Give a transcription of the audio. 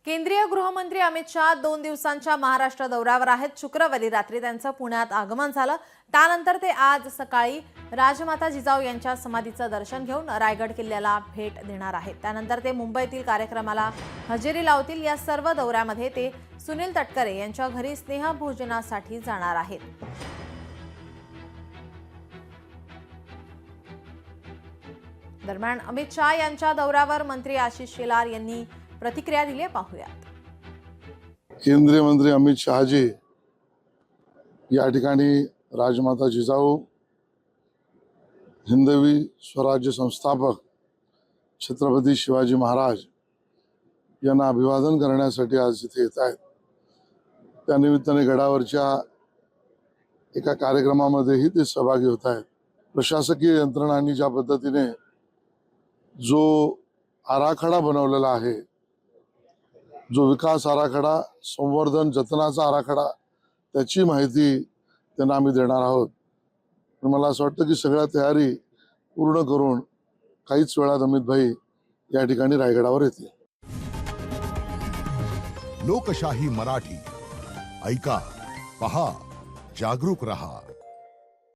केंद्रीय गृहमंत्री अमित शाह 2 दिवसांच्या महाराष्ट्र दौऱ्यावर आहेत। शुक्रवारी रात्री त्यांचं पुण्यात आगमन झालं। त्यानंतर ते आज सकाळी राजमाता जिजाऊ यांच्या समाधीचं दर्शन घेऊन रायगड किल्ल्याला भेट देणार आहेत। त्यानंतर ते मुंबईतील कार्यक्रमाला हजेरी लावतील। या सर्व दौऱ्यामध्ये ते सुनील तटकरे यांच्या घरी स्नेहभोजनासाठी जाणार आहेत। दरम्यान अमित शाह यांच्या दौऱ्यावर मंत्री आशिष शेलार यांनी प्रतिक्रिया दिली आहे, पाहूयात। केंद्रीय मंत्री अमित शहाजी या ठिकाणी राजमाता जिजाऊ हिंदवी स्वराज्य संस्थापक छत्रपती शिवाजी महाराज यांना अभिवादन करण्यासाठी आज इथे येत आहेत। त्यानिमित्ताने गडावरच्या एका कार्यक्रमामध्येही ते सहभागी होत आहेत। प्रशासकीय यंत्रणांनी ज्या पद्धतीने जो आराखडा बनवलेला आहे, जो विकास आराखडा, संवर्धन जतनाचा आराखडा, त्याची माहिती त्यांना आम्ही देणार आहोत। मला असं वाटतं की सगळ्या तयारी पूर्ण करून काहीच वेळात अमित भाई या ठिकाणी रायगडावर येतील। लोकशाही मराठी ऐका, पहा, जागरूक रहा।